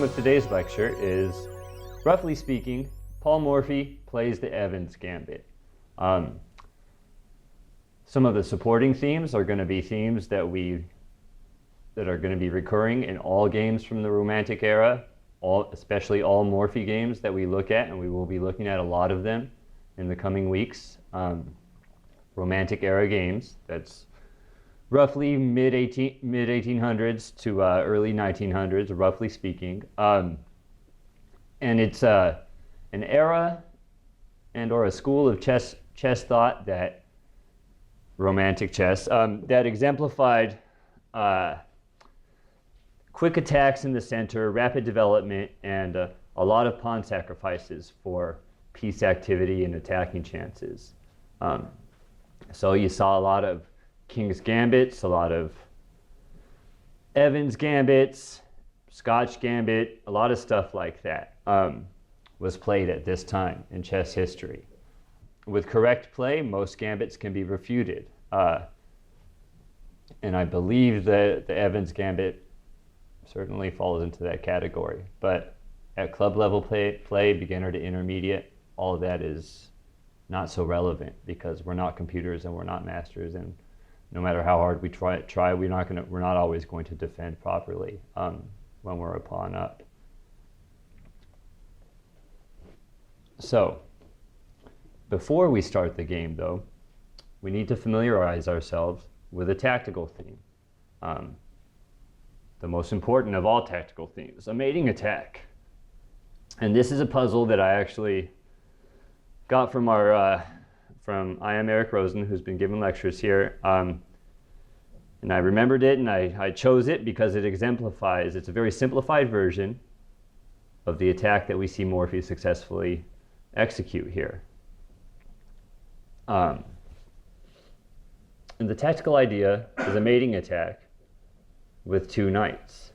theme of today's lecture is, roughly speaking, Paul Morphy plays the Evans Gambit. Some of the supporting themes are going to be themes that are going to be recurring in all games from the Romantic era, especially all Morphy games that we look at, and we will be looking at a lot of them in the coming weeks. Romantic era games, that's roughly mid 1800s to early 1900s, roughly speaking. And it's an era or a school of chess thought, that Romantic chess, that exemplified quick attacks in the center, rapid development, and a lot of pawn sacrifices for piece activity and attacking chances. So you saw a lot of King's Gambits, a lot of Evans Gambits, Scotch Gambit, a lot of stuff like that was played at this time in chess history. With correct play, most gambits can be refuted. And I believe that the Evans Gambit certainly falls into that category. But at club level play, beginner to intermediate, all of that is not so relevant because we're not computers and we're not masters, and no matter how hard we try, we're not always going to defend properly when we're a pawn up. So, before we start the game, though, we need to familiarize ourselves with a tactical theme. The most important of all tactical themes, a mating attack. And this is a puzzle that I actually got from I am Eric Rosen, who's been giving lectures here. And I remembered it, and I chose it because it exemplifies, it's a very simplified version of the attack that we see Morphy successfully execute here. And the tactical idea is a mating attack with two knights.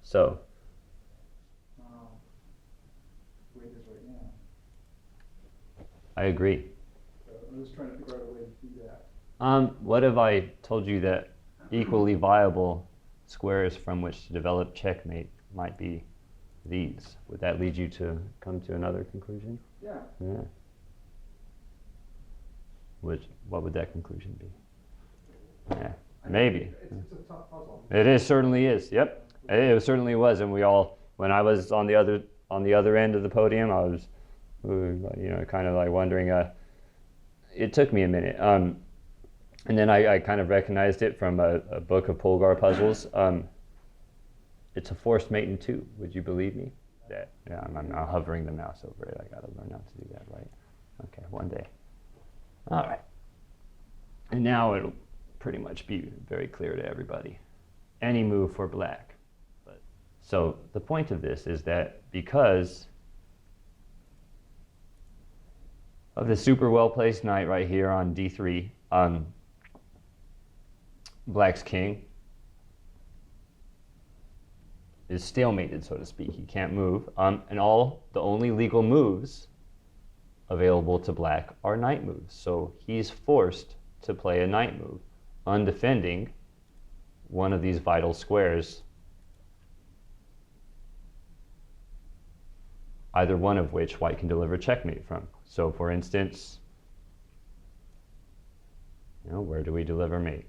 So, I agree. I'm just trying to figure out a way to do that. What if I told you that equally viable squares from which to develop checkmate might be these? Would that lead you to come to another conclusion? Yeah. Yeah. What would that conclusion be? Yeah, maybe. It's a tough puzzle. It certainly is. Yep, it certainly was. And when I was on the other end of the podium, I was, kind of like wondering. It took me a minute, and then I kind of recognized it from a book of Polgar puzzles. It's a forced mate in two. Would you believe me? That yeah, I'm now hovering the mouse over it. I got to learn how to do that, right? Okay, one day. All right. And now it'll pretty much be very clear to everybody. Any move for black. So the point of this is that because of the super well-placed knight right here on d3, black's king is stalemated, so to speak. He can't move. And the only legal moves available to black are knight moves. So he's forced to play a knight move, undefending one of these vital squares, either one of which white can deliver checkmate from. So for instance, where do we deliver mate?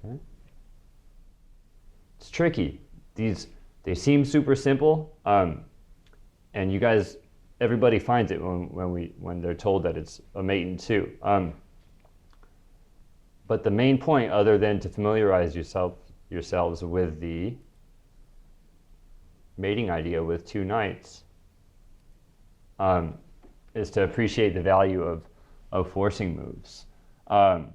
Okay. It's tricky. They seem super simple, and you guys, everybody finds it when they're told that it's a mate in two. But the main point, other than to familiarize yourselves with the mating idea with two knights, is to appreciate the value of forcing moves, and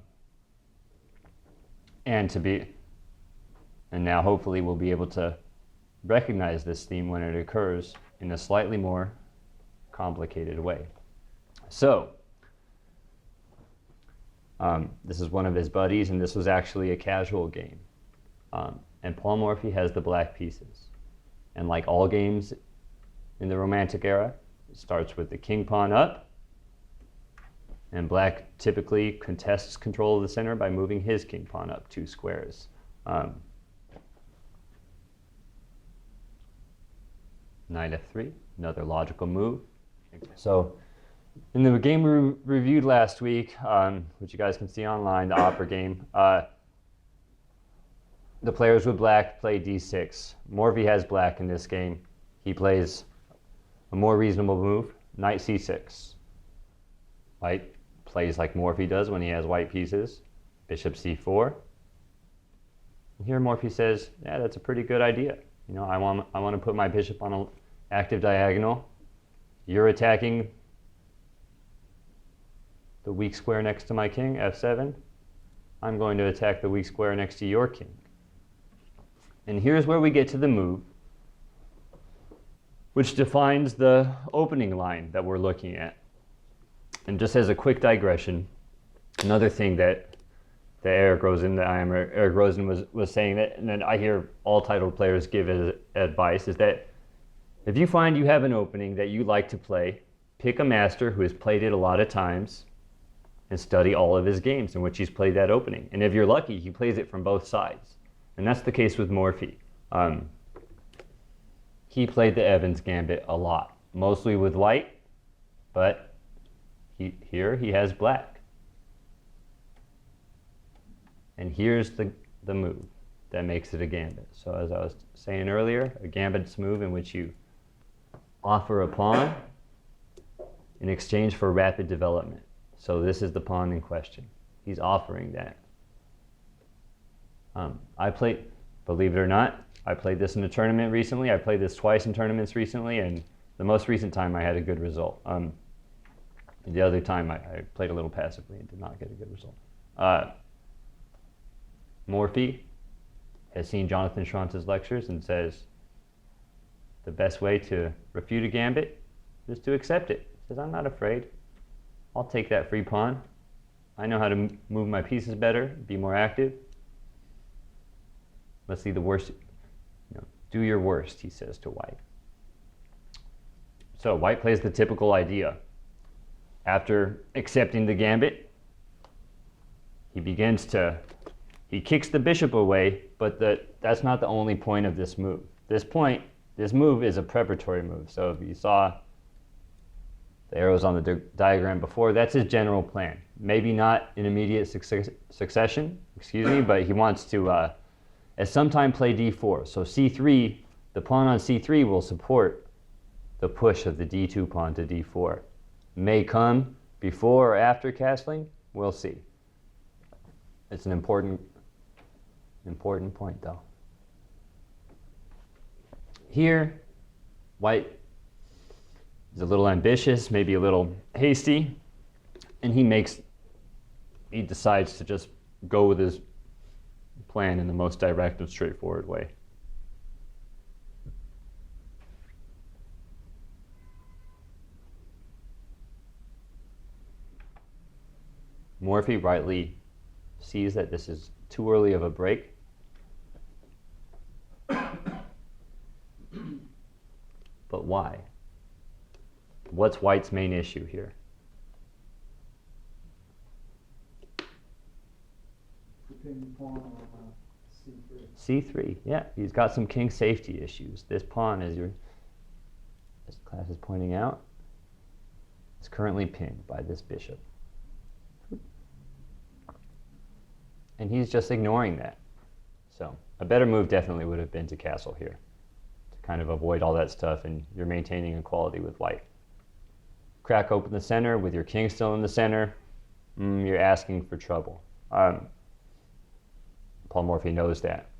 now hopefully we'll be able to recognize this theme when it occurs in a slightly more complicated way. So, this is one of his buddies, and this was actually a casual game. And Paul Morphy has the black pieces. And like all games in the Romantic era, it starts with the king pawn up, And black typically contests control of the center by moving his king pawn up 2 squares. Knight f3, another logical move. So in the game we reviewed last week, which you guys can see online, the opera game, the players with black play d6. Morphy has black in this game. He plays a more reasonable move, knight c6. White plays like Morphy does when he has white pieces, bishop c4. And here Morphy says, yeah, that's a pretty good idea. You know, I want to put my bishop on an active diagonal. You're attacking the weak square next to my king, f7. I'm going to attack the weak square next to your king. And here's where we get to the move, which defines the opening line that we're looking at. And just as a quick digression, another thing that Eric Rosen was saying that, and then I hear all titled players give as advice, is that if you find you have an opening that you like to play, pick a master who has played it a lot of times and study all of his games in which he's played that opening. And if you're lucky, he plays it from both sides. And that's the case with Morphy. He played the Evans Gambit a lot, mostly with white, but here he has black. And here's the move that makes it a gambit. So as I was saying earlier, a gambit's a move in which you offer a pawn in exchange for rapid development. So this is the pawn in question. He's offering that. Believe it or not, I played this in a tournament recently. I played this twice in tournaments recently, and the most recent time I had a good result. The other time I played a little passively and did not get a good result. Morphy has seen Jonathan Schrantz's lectures and says the best way to refute a gambit is to accept it. He says, I'm not afraid. I'll take that free pawn. I know how to move my pieces better, be more active. Let's see the worst. Do your worst, he says to white. So white plays the typical idea. After accepting the gambit, he kicks the bishop away, but that's not the only point of this move. This move is a preparatory move. So if you saw the arrows on the diagram before, that's his general plan. Maybe not in immediate succession, but he wants to at some time play d4. So c3, the pawn on c3 will support the push of the d2 pawn to d4. May come before or after castling, we'll see. It's an important point though. Here, white is a little ambitious, maybe a little hasty, and he decides to just go with his plan in the most direct and straightforward way. Morphy rightly sees that this is too early of a break. But why? What's white's main issue here? King pawn on c3. c3, yeah, he's got some king safety issues. This pawn, as class is pointing out, is currently pinned by this bishop. And he's just ignoring that. So a better move definitely would have been to castle here, to kind of avoid all that stuff, and you're maintaining equality with white. Crack open the center with your king still in the center, you're asking for trouble. Paul Morphy knows that.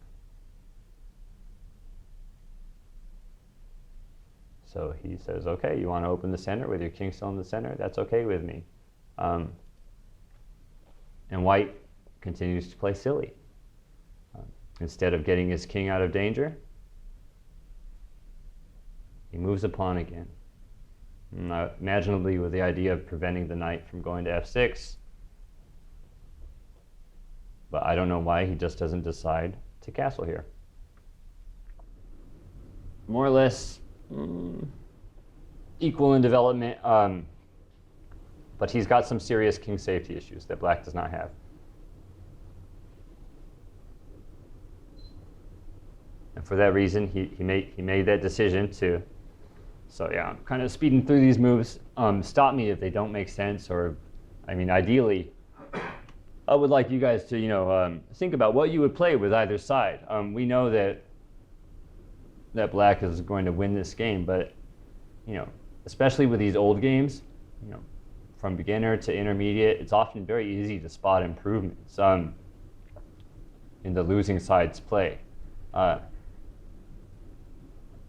So he says, okay, you want to open the center with your king still in the center? That's okay with me. And white continues to play silly. Instead of getting his king out of danger, he moves a pawn again. Imaginably with the idea of preventing the knight from going to f6. But I don't know why he just doesn't decide to castle here. More or less equal in development. But he's got some serious king safety issues that black does not have. And for that reason, he made that decision to. So yeah, I'm kind of speeding through these moves. Stop me if they don't make sense, or, I mean, ideally, I would like you guys to, think about what you would play with either side. We know that black is going to win this game, but, especially with these old games, from beginner to intermediate, it's often very easy to spot improvements in the losing side's play.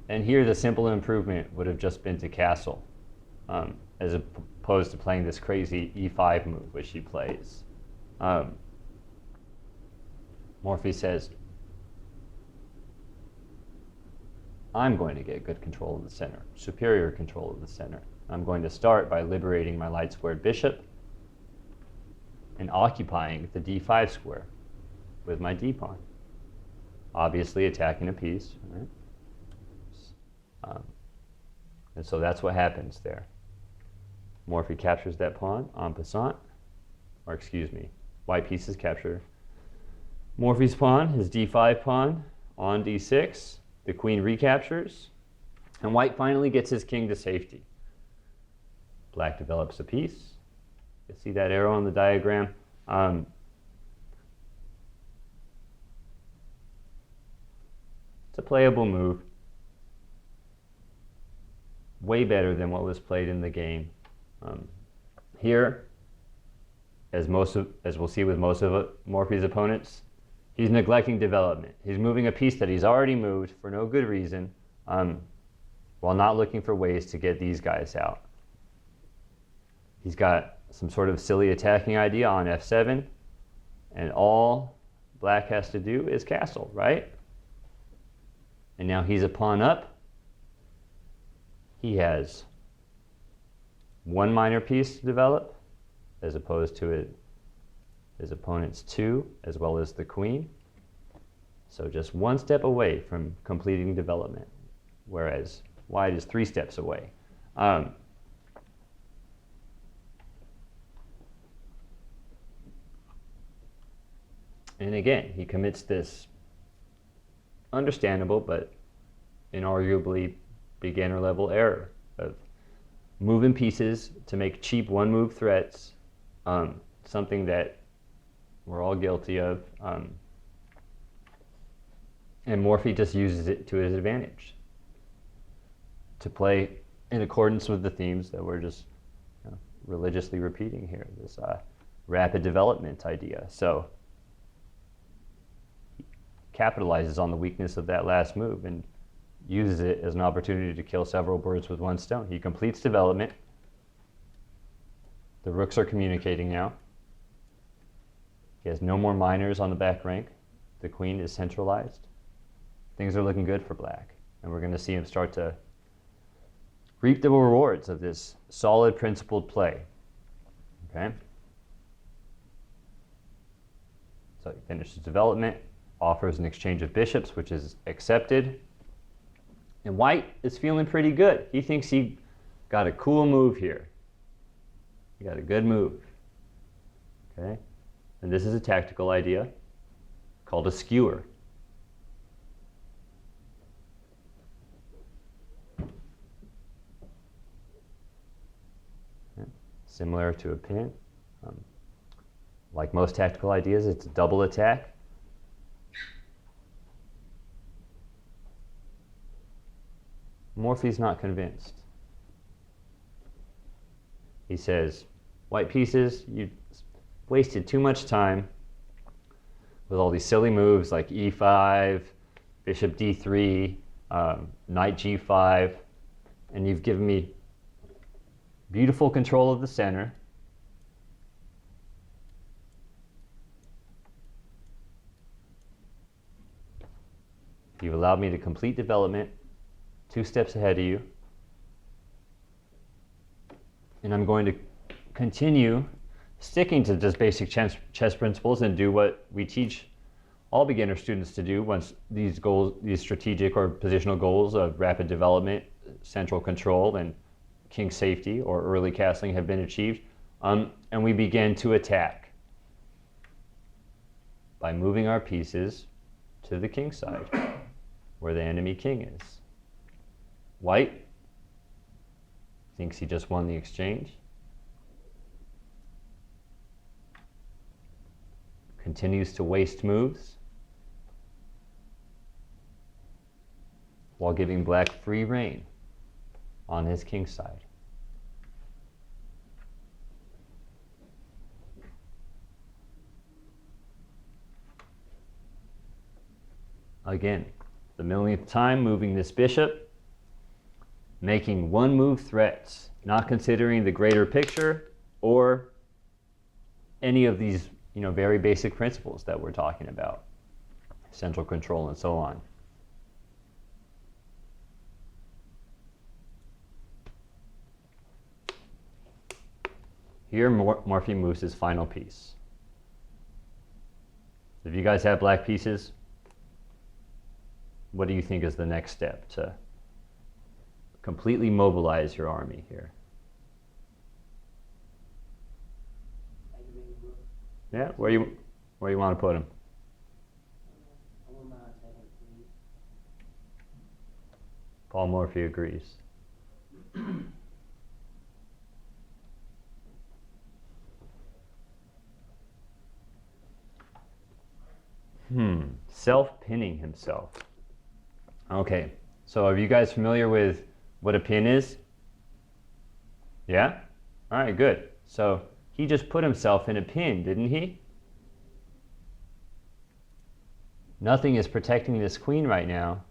And here the simple improvement would have just been to castle, as opposed to playing this crazy e5 move, which he plays. Morphe says, I'm going to get good control of the center, superior control of the center. I'm going to start by liberating my light squared bishop and occupying the d5 square with my d-pawn. Obviously attacking a piece, right? And so that's what happens there. Morphe captures that pawn en passant, or excuse me, white pieces capture Morphe's pawn, his d5 pawn, on d6. The queen recaptures, and white finally gets his king to safety. Black develops a piece. You see that arrow on the diagram? It's a playable move. Way better than what was played in the game. Here, as we'll see with most of Morphe's opponents, he's neglecting development. He's moving a piece that he's already moved for no good reason, while not looking for ways to get these guys out. He's got some sort of silly attacking idea on f7, and all black has to do is castle, right? And now he's a pawn up. He has one minor piece to develop, as opposed to his opponent's two, as well as the queen. So just one step away from completing development, whereas white is 3 steps away. And again, he commits this understandable but inarguably beginner level error of moving pieces to make cheap one move threats, something that we're all guilty of, and Morphe just uses it to his advantage to play in accordance with the themes that we're just religiously repeating here, this rapid development idea. So he capitalizes on the weakness of that last move and uses it as an opportunity to kill several birds with one stone. He completes development. The rooks are communicating now. He has no more minors on the back rank. The queen is centralized. Things are looking good for black, and we're going to see him start to reap the rewards of this solid, principled play. Okay? So he finishes development, offers an exchange of bishops, which is accepted. And white is feeling pretty good. He thinks he got a cool move here. He got a good move. Okay? And this is a tactical idea called a skewer. Okay. Similar to a pin. Like most tactical ideas, it's a double attack. Morphe's not convinced. He says, white pieces, you wasted too much time with all these silly moves like e5, bishop d3, knight g5, and you've given me beautiful control of the center. You've allowed me to complete development 2 steps ahead of you. And I'm going to continue sticking to just basic chess principles and do what we teach all beginner students to do once these goals, these strategic or positional goals of rapid development, central control, and king safety or early castling have been achieved. And we begin to attack by moving our pieces to the king side, where the enemy king is. White thinks he just won the exchange. Continues to waste moves while giving black free rein on his king side. Again, the millionth time moving this bishop, making one move threats, not considering the greater picture or any of these, very basic principles that we're talking about, central control and so on. Here, Morphy moves his final piece. If you guys have black pieces, what do you think is the next step to completely mobilize your army here? Yeah, where you want to put them? Paul Morphy agrees. Self-pinning himself. Okay, so are you guys familiar with what a pin is? Yeah? All right, good. So he just put himself in a pin, didn't he? Nothing is protecting this queen right now.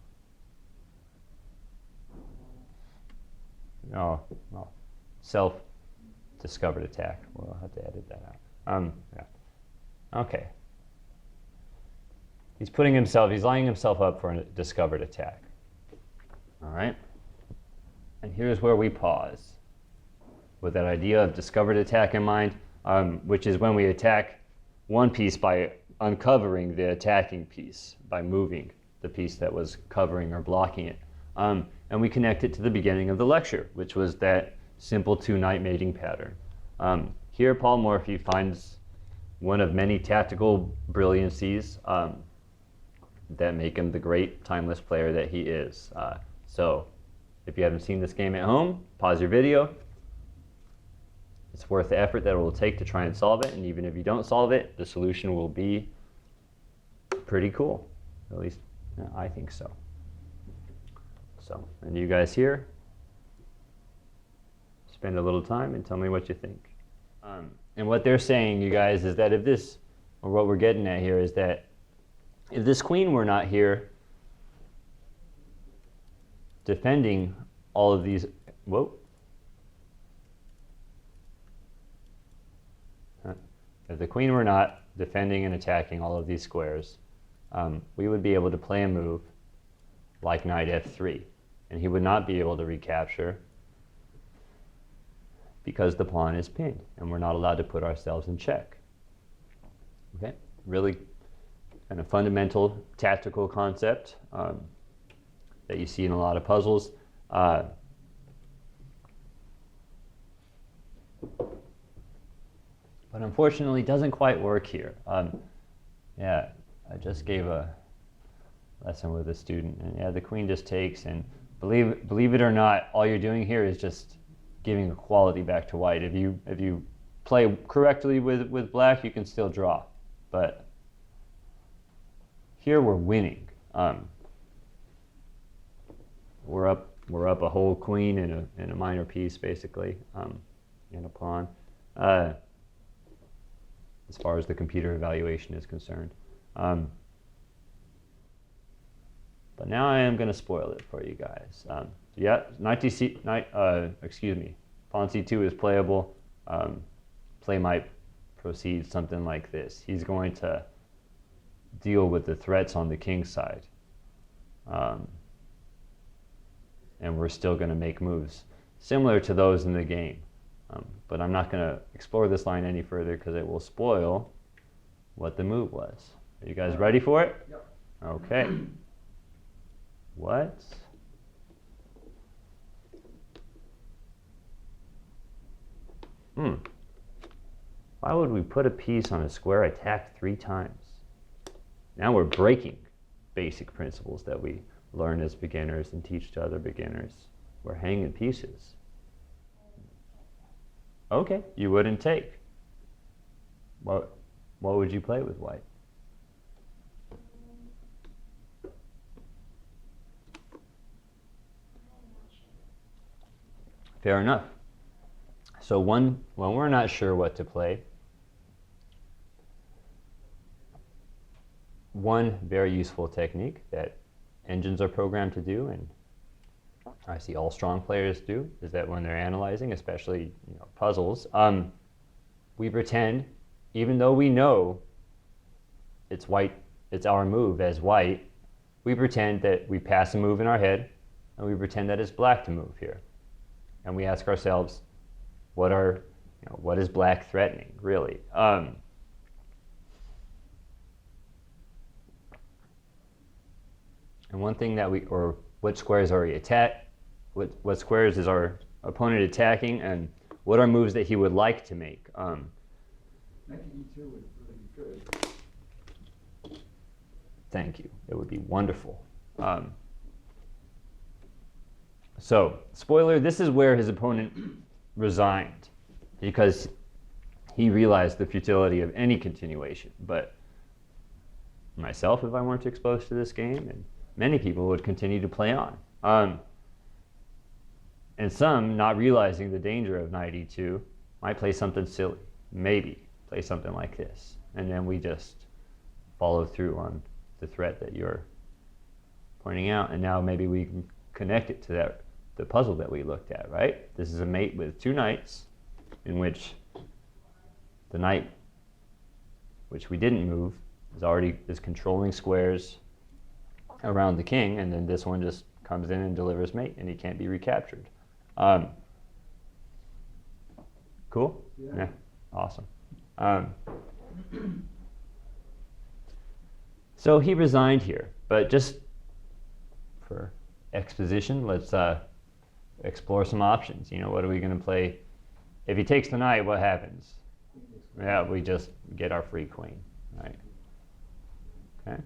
Oh, well, self-discovered attack. We'll have to edit that out. Yeah. Okay. He's lining himself up for a discovered attack. All right? And here's where we pause with that idea of discovered attack in mind, which is when we attack one piece by uncovering the attacking piece, by moving the piece that was covering or blocking it. And we connect it to the beginning of the lecture, which was that simple two-knight mating pattern. Here, Paul Morphy finds one of many tactical brilliancies that make him the great timeless player that he is. So if you haven't seen this game at home, pause your video. It's worth the effort that it will take to try and solve it, and even if you don't solve it, the solution will be pretty cool. At least I think so. So, and you guys here, spend a little time and tell me what you think. And what they're saying, you guys, is that or what we're getting at here is that if this queen were not here defending all of these, if the queen were not defending and attacking all of these squares, we would be able to play a move like knight f3, and he would not be able to recapture because the pawn is pinned, and we're not allowed to put ourselves in check. Okay, really kind of fundamental tactical concept that you see in a lot of puzzles. But unfortunately, it doesn't quite work here. Yeah, I just gave a lesson with a student, and yeah, the queen just takes, and believe it or not, all you're doing here is just giving equality back to white. If you play correctly with black, you can still draw, but here we're winning. We're up a whole queen in a minor piece, basically, and a pawn, as far as the computer evaluation is concerned. But now I am going to spoil it for you guys. Yeah, pawn c2 is playable. Play might proceed something like this. He's going to deal with the threats on the king side. And we're still going to make moves similar to those in the game. But I'm not going to explore this line any further because it will spoil what the move was. Are you guys ready for it? Yep. Okay. What? Why would we put a piece on a square attack 3 times? Now we're breaking basic principles that we learn as beginners and teach to other beginners. We're hanging pieces. Okay, you wouldn't take. What would you play with white? Fair enough. So when we're not sure what to play, one very useful technique that engines are programmed to do, and I see all strong players do, is that when they're analyzing, especially puzzles, we pretend, even though we know it's white, it's our move as white, we pretend that we pass a move in our head, and we pretend that it's black to move here. And we ask ourselves, what is black threatening, really? And one thing that what squares are we what squares is our opponent attacking, and what are moves that he would like to make? Knight to e2 would really be good. Thank you. It would be wonderful. So, spoiler, this is where his opponent resigned, because he realized the futility of any continuation. But myself, if I weren't exposed to this game, and many people would continue to play on. And some, not realizing the danger of knight e2, might play something silly. Maybe play something like this. And then we just follow through on the threat that you're pointing out. And now maybe we can connect it to the puzzle that we looked at, right? This is a mate with 2 knights, in which the knight, which we didn't move, is controlling squares around the king, and then this one just comes in and delivers mate, and he can't be recaptured. Cool? Yeah. Awesome. So he resigned here, but just for exposition, let's explore some options. What are we going to play? If he takes the knight, what happens? Yeah, we just get our free queen, right? Okay.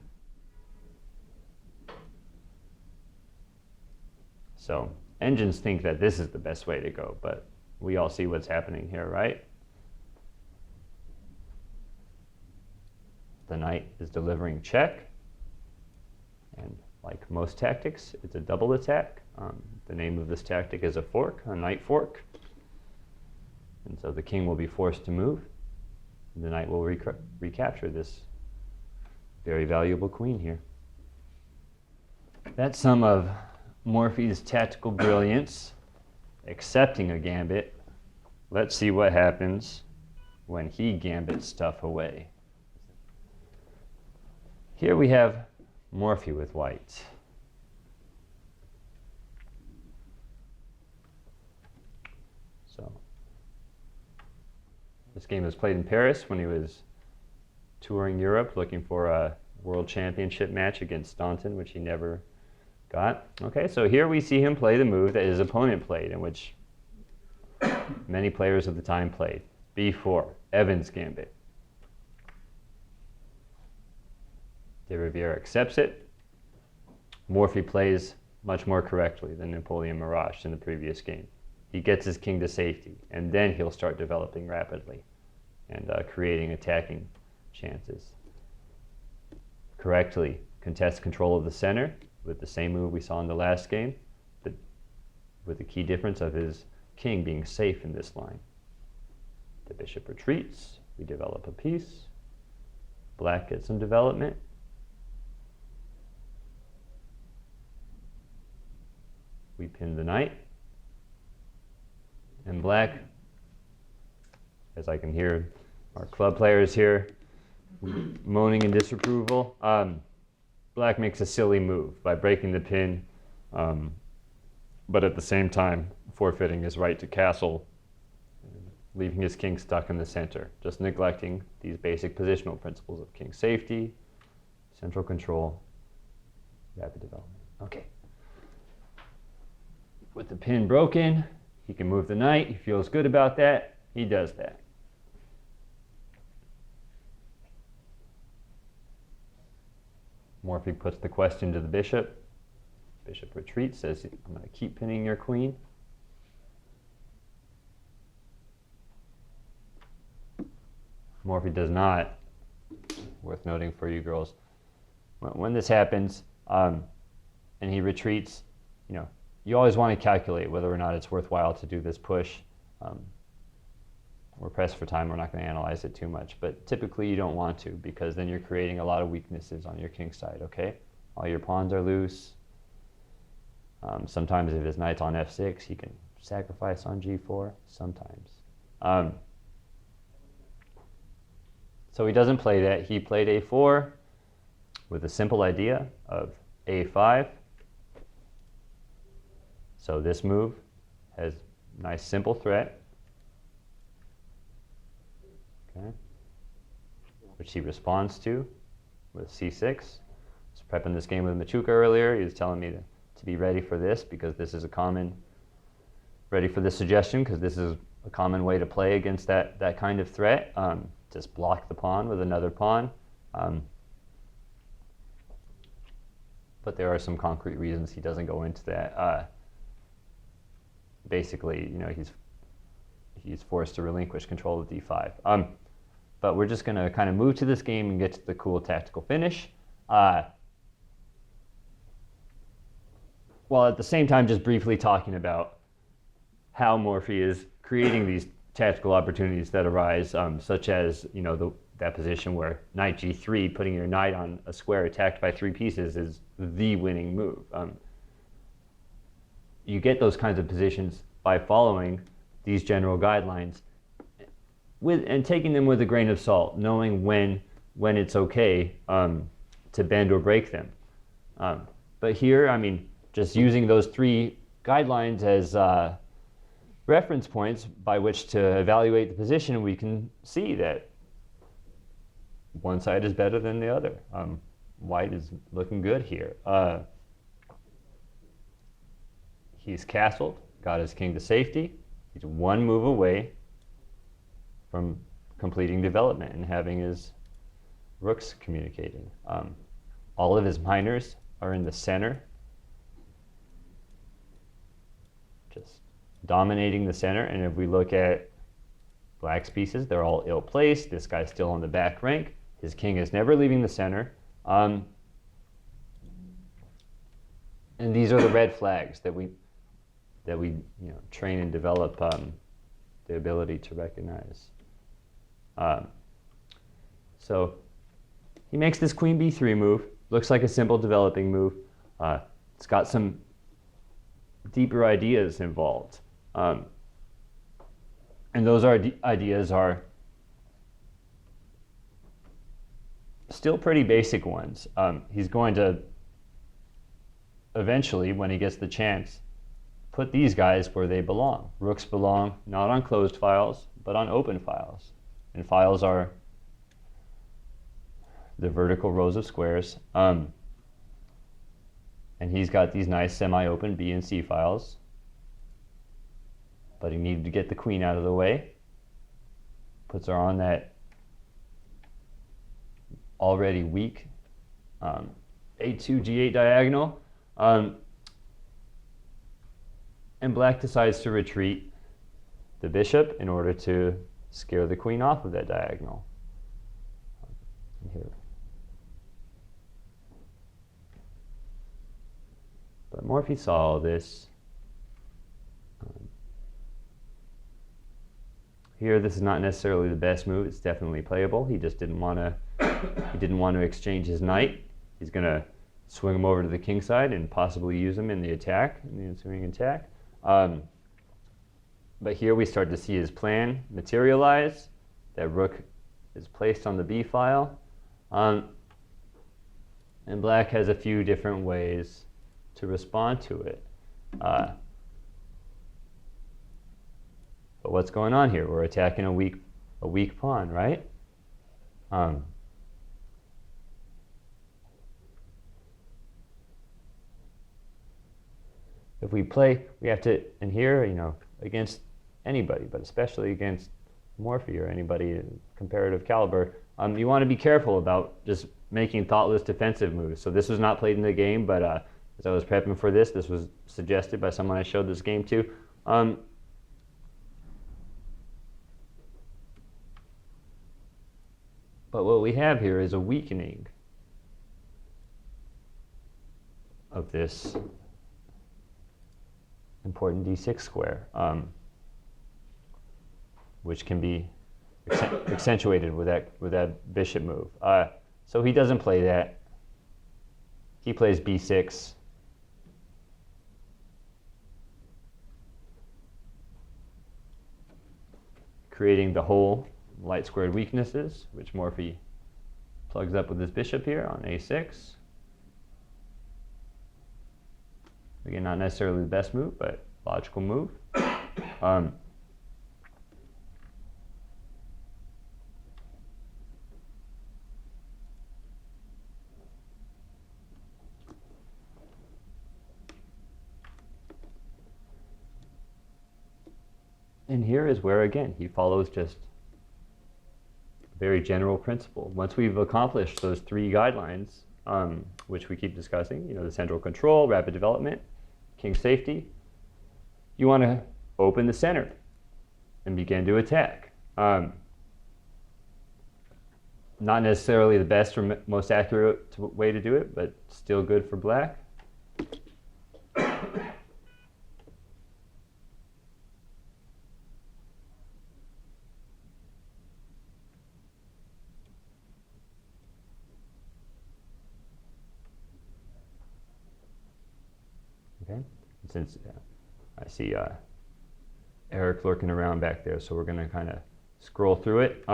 So engines think that this is the best way to go, but we all see what's happening here, right? The knight is delivering check, and like most tactics, it's a double attack. The name of this tactic is a fork, a knight fork. And so the king will be forced to move. The knight will recapture this very valuable queen here. That's some of Morphy's tactical brilliance, accepting a gambit. Let's see what happens when he gambits stuff away. Here we have Morphy with white. So this game was played in Paris when he was touring Europe looking for a world championship match against Staunton, which he never got. Okay, so here we see him play the move that his opponent played, and which many players of the time played. B4, Evans Gambit. De Riviere accepts it. Morphy plays much more correctly than Napoleon Marache in the previous game. He gets his king to safety, and then he'll start developing rapidly and creating attacking chances. Correctly contests control of the center with the same move we saw in the last game, but with the key difference of his king being safe in this line. The bishop retreats. We develop a piece. Black gets some development. We pin the knight. And black, as I can hear our club players here moaning in disapproval, black makes a silly move by breaking the pin, but at the same time forfeiting his right to castle, leaving his king stuck in the center, just neglecting these basic positional principles of king safety, central control, rapid development. Okay. With the pin broken, he can move the knight. He feels good about that. He does that. Morphe puts the question to the bishop. Bishop retreats, says, I'm going to keep pinning your queen. Morphe does not. Worth noting for you girls. When this happens, and he retreats, you always want to calculate whether or not it's worthwhile to do this push. We're pressed for time, we're not going to analyze it too much, but typically you don't want to, because then you're creating a lot of weaknesses on your king side, okay? All your pawns are loose. Sometimes if his knight's on f6, he can sacrifice on g4, sometimes. So he doesn't play that. He played a4 with a simple idea of a5. So this move has a nice simple threat, okay, which he responds to with c6. I was prepping this game with Machuca earlier. He was telling me to be ready for this, because this is a common, ready for this suggestion, because this is a common way to play against that kind of threat. Just block the pawn with another pawn. But there are some concrete reasons he doesn't go into that. Basically, he's forced to relinquish control of d5. But we're just going to kind of move to this game and get to the cool tactical finish. While at the same time just briefly talking about how Morphe is creating these tactical opportunities that arise, such as that position where knight g3, putting your knight on a square attacked by 3 pieces, is the winning move. You get those kinds of positions by following these general guidelines and taking them with a grain of salt, knowing when it's okay to bend or break them. But here, just using those 3 guidelines as reference points by which to evaluate the position, we can see that one side is better than the other. White is looking good here. He's castled, got his king to safety. He's 1 move away from completing development and having his rooks communicating. All of his minors are in the center, just dominating the center. And if we look at Black's pieces, they're all ill-placed. This guy's still on the back rank. His king is never leaving the center. And these are the red flags that we train and develop the ability to recognize. So he makes this queen b3 move. Looks like a simple developing move. It's got some deeper ideas involved. And those ideas are still pretty basic ones. He's going to eventually, when he gets the chance, put these guys where they belong. Rooks belong not on closed files, but on open files. And files are the vertical rows of squares. And he's got these nice semi-open B and C files. But he needed to get the queen out of the way. Puts her on that already weak A2, G8 diagonal. And Black decides to retreat the bishop in order to scare the queen off of that diagonal. Here. But Morphe saw all this. Here, this is not necessarily the best move. It's definitely playable. He just didn't want to. He didn't want to exchange his knight. He's going to swing him over to the king side and possibly use him in the attack, in the ensuing attack. But here we start to see his plan materialize. That rook is placed on the B file. And Black has a few different ways to respond to it. But what's going on here? We're attacking a weak pawn, right? If we play, we have to, and here, against anybody, but especially against Morphe or anybody in comparative caliber, you want to be careful about just making thoughtless defensive moves. So this was not played in the game, but as I was prepping for this, this was suggested by someone I showed this game to. But what we have here is a weakening of this important d6 square, which can be accentuated with that bishop move. So he doesn't play that. He plays b6. Creating the whole light squared weaknesses, which Morphe plugs up with his bishop here on a6. Again, not necessarily the best move, but logical move. And here is where, again, he follows just a very general principle. Once we've accomplished those 3 guidelines, which we keep discussing, the central control, rapid development, king safety, you want to open the center and begin to attack. Not necessarily the best or most accurate way to do it, but still good for black. Okay, since I see Eric lurking around back there, so we're going to kind of scroll through it.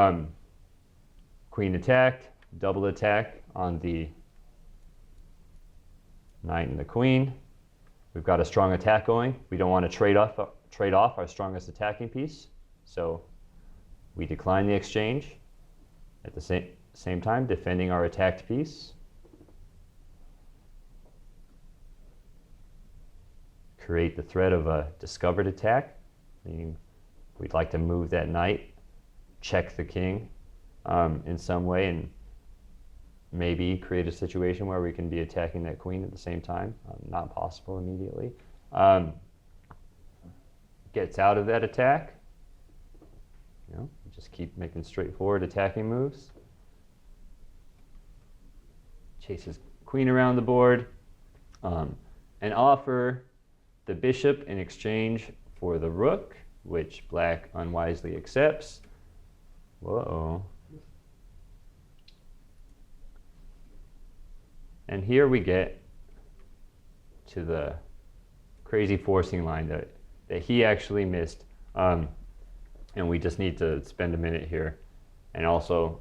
Queen attacked, double attack on the knight and the queen. We've got a strong attack going. We don't want to trade off our strongest attacking piece, so we decline the exchange. At the same time, defending our attacked piece. Create the threat of a discovered attack, meaning we'd like to move that knight, check the king in some way, and maybe create a situation where we can be attacking that queen at the same time. Not possible immediately. Gets out of that attack. Just keep making straightforward attacking moves. Chases queen around the board, and offer the bishop in exchange for the rook, which black unwisely accepts. Whoa. And here we get to the crazy forcing line that he actually missed. And we just need to spend a minute here and also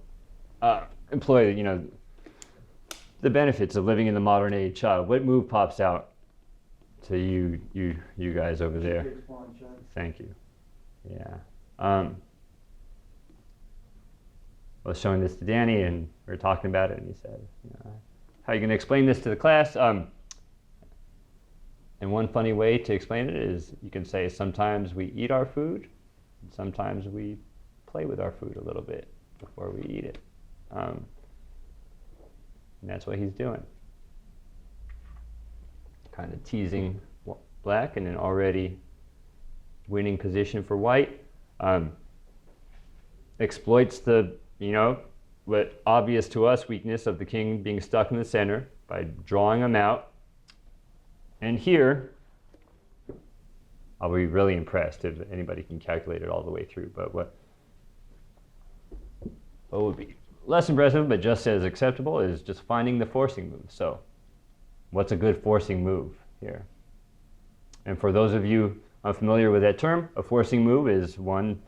employ, the benefits of living in the modern age. What move pops out to you guys over there? Thank you. Yeah. I was showing this to Danny, and we were talking about it, and he said, how are you going to explain this to the class? And one funny way to explain it is you can say sometimes we eat our food, and sometimes we play with our food a little bit before we eat it. And that's what he's doing. Kind of teasing black in an already winning position for white. Exploits the, what obvious to us weakness of the king being stuck in the center by drawing him out. And here, I'll be really impressed if anybody can calculate it all the way through. But what would be less impressive, but just as acceptable, is just finding the forcing move. So what's a good forcing move here? And for those of you unfamiliar with that term, a forcing move is one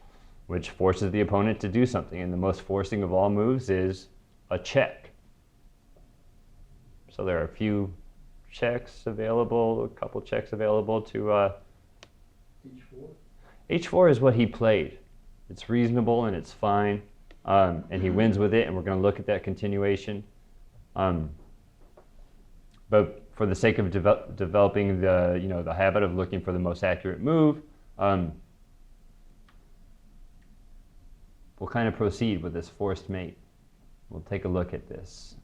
which forces the opponent to do something. And the most forcing of all moves is a check. So there are a few checks available, a couple checks available to H4? H4 is what he played. It's reasonable and it's fine. And he wins with it, and we're going to look at that continuation. But for the sake of developing the habit of looking for the most accurate move, we'll kind of proceed with this forced mate. We'll take a look at this.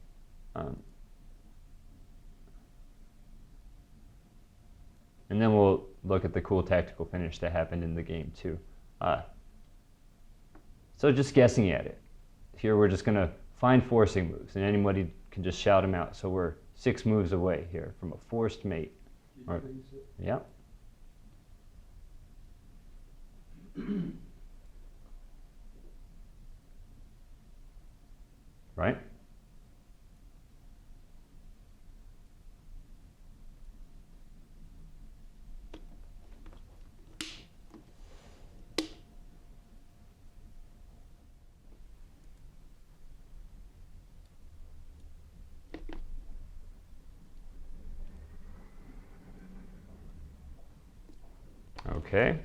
And then we'll look at the cool tactical finish that happened in the game too. So just guessing at it. Here we're just going to find forcing moves, and anybody can just shout them out. So we're 6 moves away here from a forced mate. Or, yeah. Right? Okay.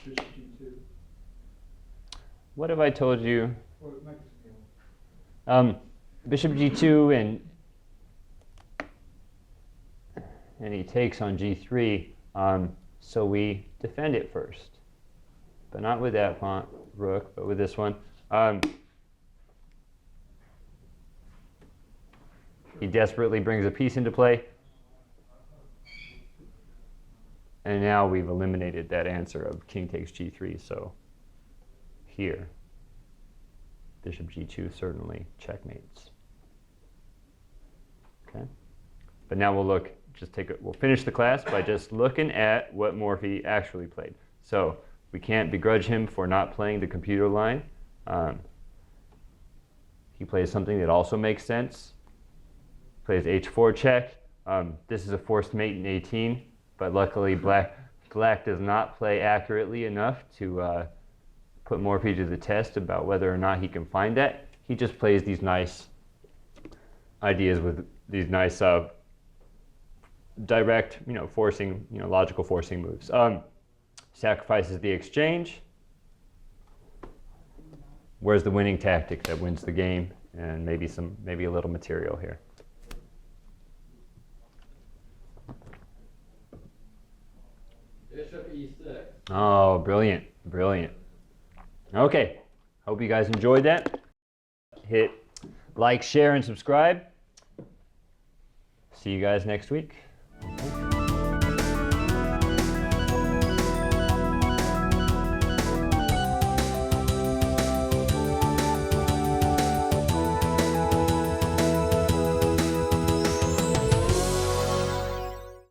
Bishop G2. What have I told you? Or it might be something else. Bishop G2 and he takes on G3. So we defend it first, but not with that pawn rook, but with this one. He desperately brings a piece into play. And now we've eliminated that answer of king takes G3, so here, Bishop G2 certainly checkmates. Okay, but now we'll look, we'll finish the class by just looking at what Morphy actually played. So we can't begrudge him for not playing the computer line. He plays something that also makes sense. Plays H4 check. This is a forced mate in 18. But luckily, black does not play accurately enough to put Morphy to the test about whether or not he can find that. He just plays these nice ideas with these nice direct, forcing, logical forcing moves. Sacrifices the exchange. Where's the winning tactic that wins the game? And maybe a little material here. Bishop E6. Oh, brilliant, brilliant. Okay, hope you guys enjoyed that. Hit like, share, and subscribe. See you guys next week.